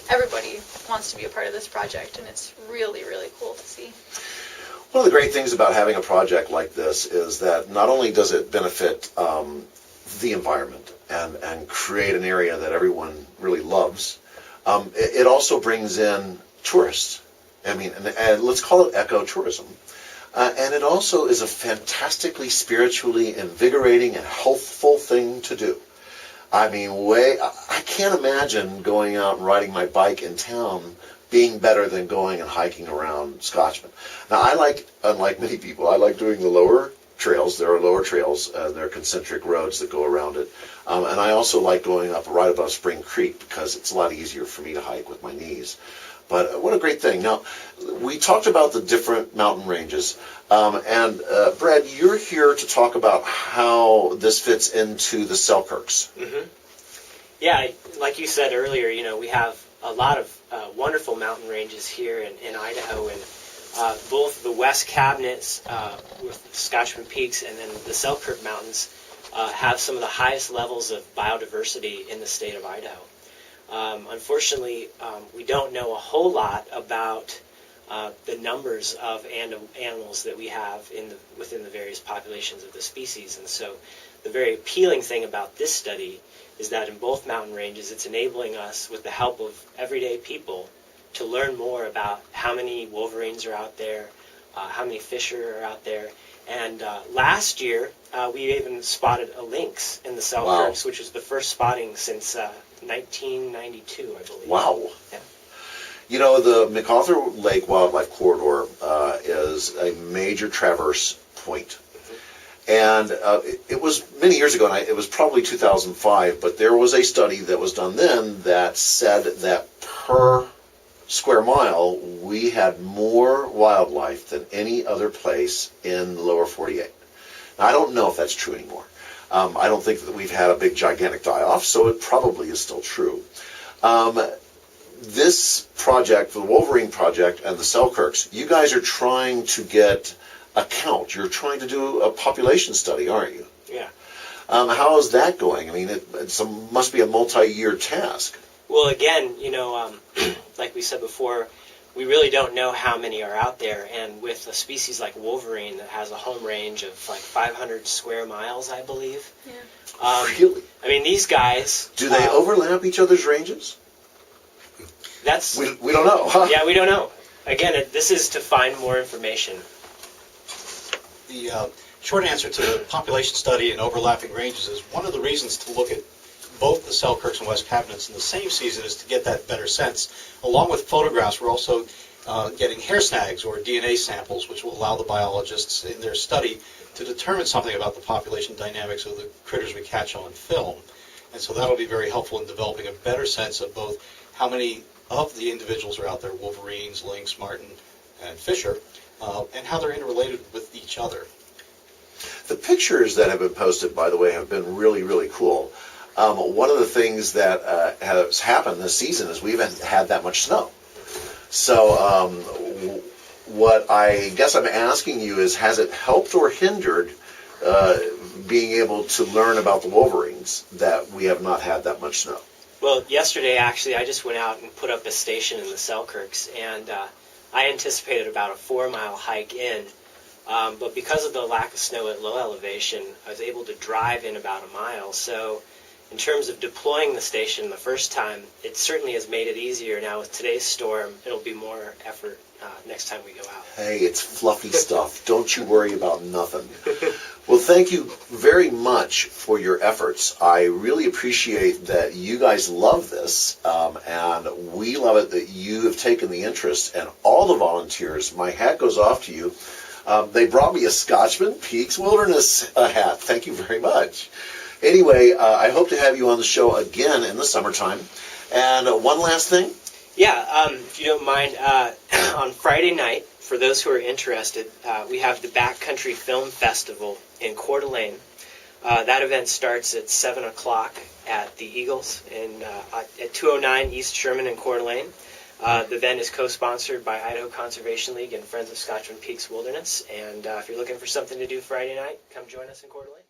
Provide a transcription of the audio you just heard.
everybody wants to be a part of this project, and it's really, really cool to see. One of the great things about having a project like this is that not only does it benefit the environment and create an area that everyone really loves, it also brings in tourists. I mean, and let's call it ecotourism. And it also is a fantastically spiritually invigorating and healthful thing to do. I mean, I can't imagine going out and riding my bike in town being better than going and hiking around Scotchman. Now, unlike many people, I like doing the lower trails. There are lower trails, there are concentric roads that go around it. And I also like going up right above Spring Creek because it's a lot easier for me to hike with my knees. But what a great thing. Now, we talked about the different mountain ranges. And Brad, you're here to talk about how this fits into the Selkirks. Mm-hmm. Yeah, like you said earlier, we have a lot of wonderful mountain ranges here in Idaho. And both the West Cabinets with Scotchman Peaks and then the Selkirk Mountains have some of the highest levels of biodiversity in the state of Idaho. Unfortunately, we don't know a whole lot about the numbers of animals that we have within the various populations of the species. And so the very appealing thing about this study is that in both mountain ranges, it's enabling us, with the help of everyday people, to learn more about how many wolverines are out there, how many fish are out there. And last year, we even spotted a lynx in the Selkirks, which was the first spotting since 1992, I believe. Wow. Yeah. The MacArthur Lake Wildlife Corridor is a major traverse point. And it was many years ago, and it was probably 2005, but there was a study that was done then that said that per square mile, we had more wildlife than any other place in the lower 48. Now, I don't know if that's true anymore. I don't think that we've had a big, gigantic die-off, so it probably is still true. This project, the Wolverine Project and the Selkirks, you guys are trying to get a count. You're trying to do a population study, aren't you? Yeah. How is that going? I mean, it must be a multi-year task. Well, again, like we said before, we really don't know how many are out there. And with a species like Wolverine that has a home range of like 500 square miles, I believe. Yeah. Really? I mean, these guys... Do they overlap each other's ranges? We don't know, huh? Yeah, we don't know. Again, this is to find more information. The short answer to the population study and overlapping ranges is one of the reasons to look at both the Selkirks and West Cabinets in the same season is to get that better sense. Along with photographs, we're also getting hair snags or DNA samples, which will allow the biologists in their study to determine something about the population dynamics of the critters we catch on film. And so that'll be very helpful in developing a better sense of both how many of the individuals are out there, wolverines, lynx, marten, and fisher, and how they're interrelated with each other. The pictures that have been posted, by the way, have been really, really cool. One of the things that has happened this season is we haven't had that much snow. So what I guess I'm asking you is, has it helped or hindered being able to learn about the wolverines that we have not had that much snow? Well, yesterday, actually, I just went out and put up a station in the Selkirks, and I anticipated about a 4-mile hike in. But because of the lack of snow at low elevation, I was able to drive in about a mile. So in terms of deploying the station the first time, it certainly has made it easier. Now with today's storm, it'll be more effort next time we go out. Hey, it's fluffy stuff. Don't you worry about nothing. Well, thank you very much for your efforts. I really appreciate that you guys love this, and we love it that you have taken the interest, and all the volunteers, my hat goes off to you. They brought me a Scotchman Peaks Wilderness hat. Thank you very much. Anyway, I hope to have you on the show again in the summertime. And one last thing. Yeah, if you don't mind, on Friday night, for those who are interested, we have the Backcountry Film Festival in Coeur d'Alene. That event starts at 7 o'clock at the Eagles at 209 East Sherman in Coeur d'Alene. The event is co-sponsored by Idaho Conservation League and Friends of Scotchman Peaks Wilderness. And if you're looking for something to do Friday night, come join us in Coeur d'Alene.